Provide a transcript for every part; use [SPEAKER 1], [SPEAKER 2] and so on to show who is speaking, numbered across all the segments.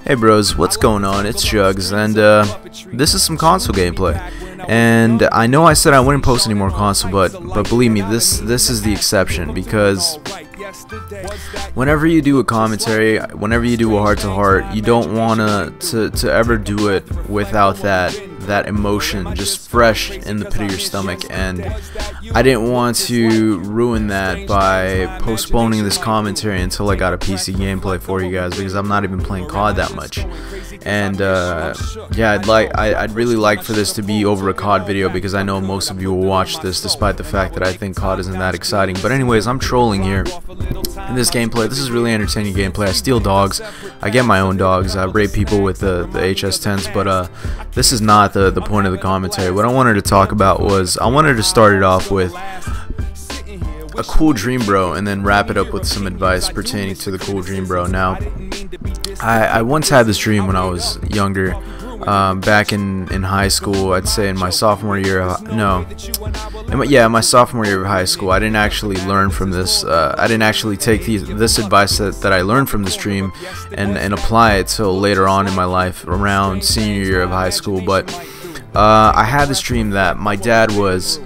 [SPEAKER 1] Hey bros, what's going on? It's Jugs, and this is some console gameplay. And I know I said I wouldn't post any more console, but believe me, this is the exception, because whenever you do a commentary, whenever you do a heart-to-heart, you don't want to ever do it without that emotion just fresh in the pit of your stomach, and I didn't want to ruin that by postponing this commentary until I got a PC gameplay for you guys, because I'm not even playing COD that much. And yeah, I'd really like for this to be over a COD video, because I know most of you will watch this despite the fact that I think COD isn't that exciting. But anyways, I'm trolling here in this gameplay. This is really entertaining gameplay. I steal dogs, I get my own dogs, I rape people with the HS-10s, but this is not the point of the commentary. What I wanted to talk about was, I wanted to start it off with a cool dream bro and then wrap it up with some advice pertaining to the cool dream bro. Now, I once had this dream when I was younger, back in high school. I'd say in my sophomore year, my sophomore year of high school. I didn't actually learn from this. I didn't actually take this advice that I learned from this dream and apply it till later on in my life, around senior year of high school. But I had this dream that my dad was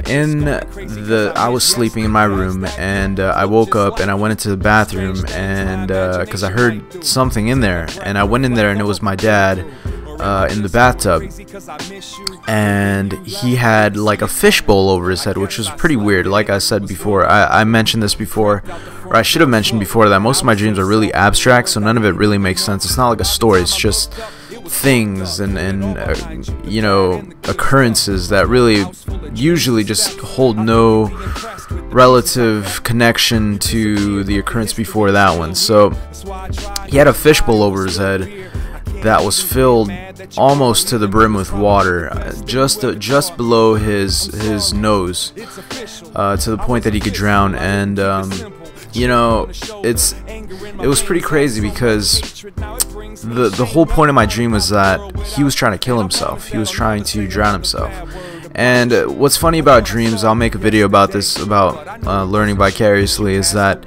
[SPEAKER 1] I was sleeping in my room, and I woke up and I went into the bathroom, and because I heard something in there, and I went in there and it was my dad in the bathtub, and he had like a fishbowl over his head, which was pretty weird. Like I said before, I mentioned this before, or I should have mentioned before, that most of my dreams are really abstract, so none of it really makes sense. It's not like a story, it's just things and you know, occurrences that really usually just hold no relative connection to the occurrence before that one. So he had a fishbowl over his head that was filled almost to the brim with water, just below his nose, to the point that he could drown. And you know, it was pretty crazy, because the whole point of my dream was that he was trying to kill himself. He was trying to drown himself. And what's funny about dreams, I'll make a video about this, about learning vicariously, is that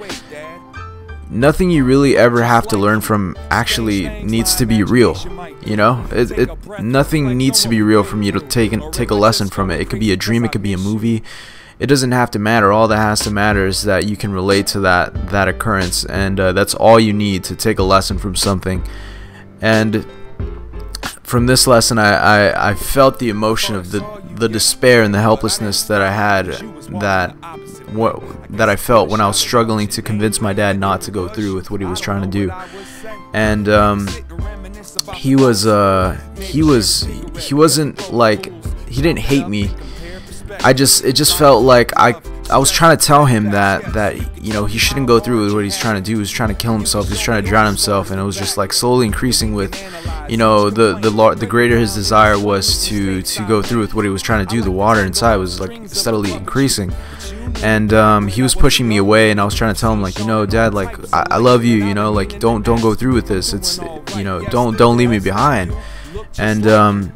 [SPEAKER 1] nothing you really ever have to learn from actually needs to be real. You know, nothing needs to be real from you to take a lesson from it. It could be a dream, it could be a movie. It doesn't have to matter. All that has to matter is that you can relate to that occurrence, and that's all you need to take a lesson from something. And from this lesson, I felt the emotion of the despair and the helplessness that I had, that I felt when I was struggling to convince my dad not to go through with what he was trying to do. And he wasn't like, he didn't hate me. It just felt like I was trying to tell him that you know, he shouldn't go through with what he's trying to do. He's trying to kill himself, he's trying to drown himself, and it was just like slowly increasing with, you know, the greater his desire was to go through with what he was trying to do, the water inside was like steadily increasing. And he was pushing me away, and I was trying to tell him, like, you know, Dad, like, I love you, you know, like, don't go through with this. It's, you know, don't leave me behind. And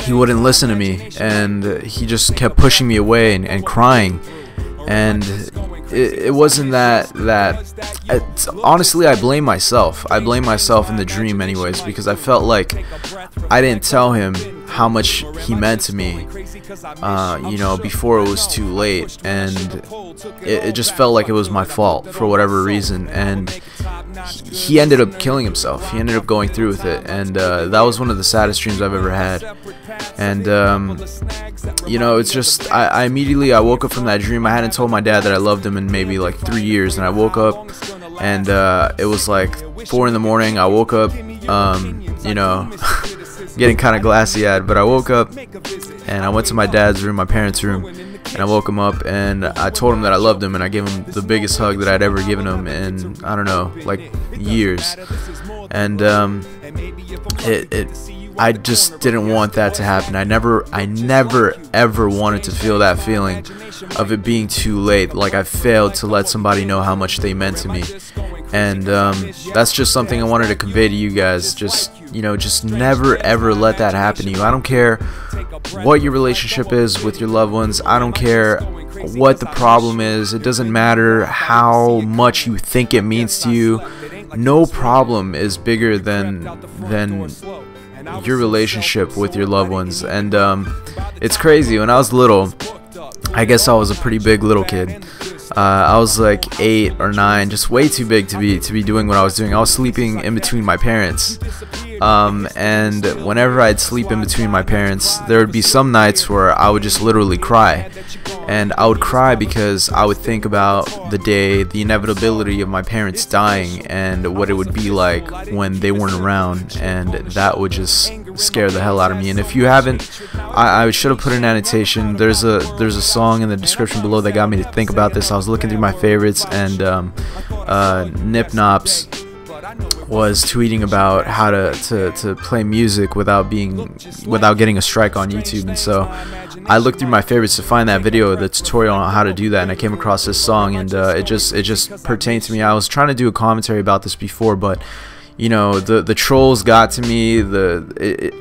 [SPEAKER 1] he wouldn't listen to me, and he just kept pushing me away and crying. And it wasn't honestly, I blame myself. I blame myself in the dream anyways, because I felt like I didn't tell him how much he meant to me, you know, before it was too late. And it just felt like it was my fault for whatever reason. And he ended up killing himself. He ended up going through with it, and that was one of the saddest dreams I've ever had. And you know, it's just, I immediately woke up from that dream. I hadn't told my dad that I loved him in maybe like 3 years, and I woke up, and it was like 4 in the morning. I woke up, you know, getting kind of glassy-eyed, but I woke up and I went to my dad's room, my parents' room, and I woke him up, and I told him that I loved him, and I gave him the biggest hug that I'd ever given him in, I don't know, like years. And I just didn't want that to happen. I never ever wanted to feel that feeling of it being too late, like I failed to let somebody know how much they meant to me. And that's just something I wanted to convey to you guys. Just, you know, just never ever let that happen to you. I don't care what your relationship is with your loved ones. I don't care what the problem is. It doesn't matter how much you think it means to you. no problem is bigger than your relationship with your loved ones. And it's crazy. When I was little, I guess I was a pretty big little kid. I was like 8 or 9, just way too big to be doing what I was doing. I was sleeping in between my parents, and whenever I'd sleep in between my parents, there would be some nights where I would just literally cry. And I would cry because I would think about the day, the inevitability of my parents dying, and what it would be like when they weren't around, and that would just scare the hell out of me. And if you haven't, I should have put an annotation. There's a song in the description below that got me to think about this. I was looking through my favorites, and Nip Nops was tweeting about how to play music without getting a strike on YouTube. And so I looked through my favorites to find that video, the tutorial on how to do that, and I came across this song, and it just pertained to me. I was trying to do a commentary about this before, but you know, the trolls got to me.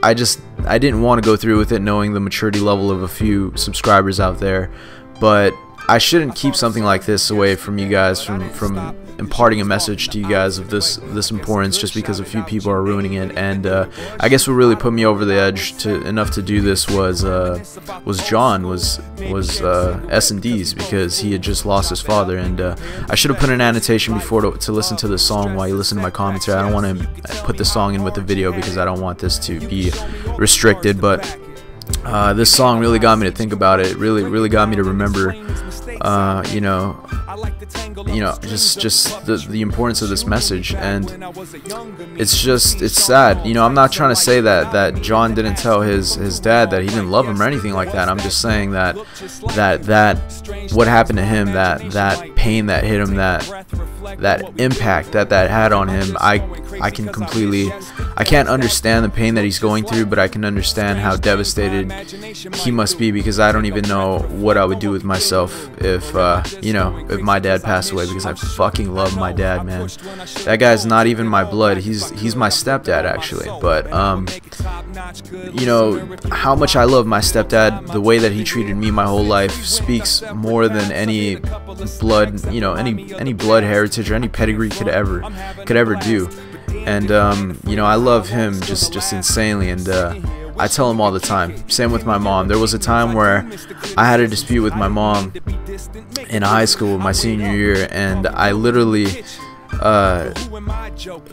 [SPEAKER 1] I didn't want to go through with it, knowing the maturity level of a few subscribers out there. But I shouldn't keep something like this away from you guys, from imparting a message to you guys of this importance, just because a few people are ruining it. And I guess what really put me over the edge enough to do this was John was S&D's, because he had just lost his father. And I should have put an annotation before to listen to the song while you listen to my commentary. I don't want to put the song in with the video because I don't want this to be restricted, but this song really got me to think about it. It really got me to remember, you know, just the importance of this message. And it's sad. You know, I'm not trying to say that John didn't tell his dad that he didn't love him or anything like that. I'm just saying that what happened to him, that pain that hit him, that impact that had on him, I can't understand the pain that he's going through, but I can understand how devastated he must be, because I don't even know what I would do with myself if you know, if my dad passed away, because I fucking love my dad, man. That guy's not even my blood. He's my stepdad, actually. But you know, how much I love my stepdad, the way that he treated me my whole life speaks more than any blood, you know, any blood heritage or any pedigree could ever do. And you know, I love him just insanely, and I tell him all the time. Same with my mom. There was a time where I had a dispute with my mom in high school, my senior year, and I literally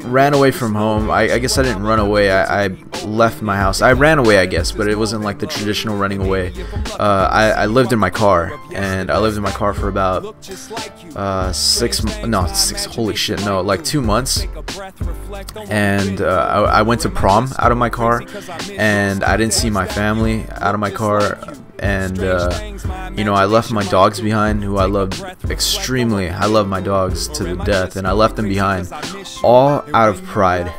[SPEAKER 1] ran away from home. I guess I didn't run away. I left my house. I ran away, I guess, but it wasn't like the traditional running away. I lived in my car, and I lived in my car for about like 2 months. And I went to prom out of my car, and I didn't see my family out of my car. And you know, I left my dogs behind, who I loved extremely. I love my dogs to the death, and I left them behind, all out of pride.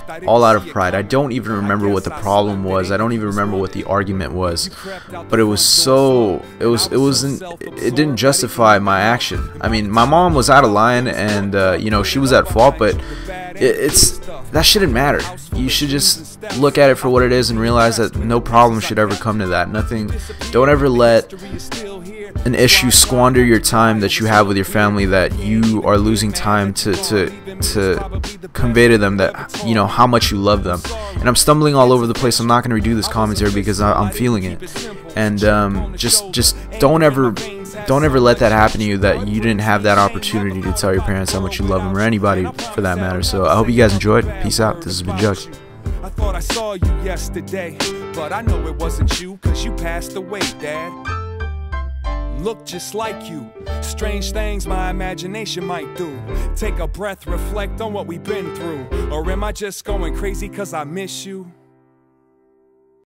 [SPEAKER 1] I don't even remember what the problem was. I don't even remember what the argument was, but it didn't justify my action. I mean, my mom was out of line, and you know, she was at fault, but that shouldn't matter. You should just look at it for what it is and realize that no problem should ever come to that. Don't ever let an issue squander your time that you have with your family, that you are losing time to convey to them that, you know, how much you love them. And I'm stumbling all over the place. I'm not going to redo this commentary because I'm feeling it. And just don't ever let that happen to you, that you didn't have that opportunity to tell your parents how much you love them, or anybody for that matter. So I hope you guys enjoyed. Peace out. This has been Jugs.
[SPEAKER 2] I thought I saw you yesterday, but I know it wasn't you, 'cause you passed away, Dad. Look just like you. Strange things my imagination might do. Take a breath, reflect on what we've been through. Or am I just going crazy 'cause I miss you?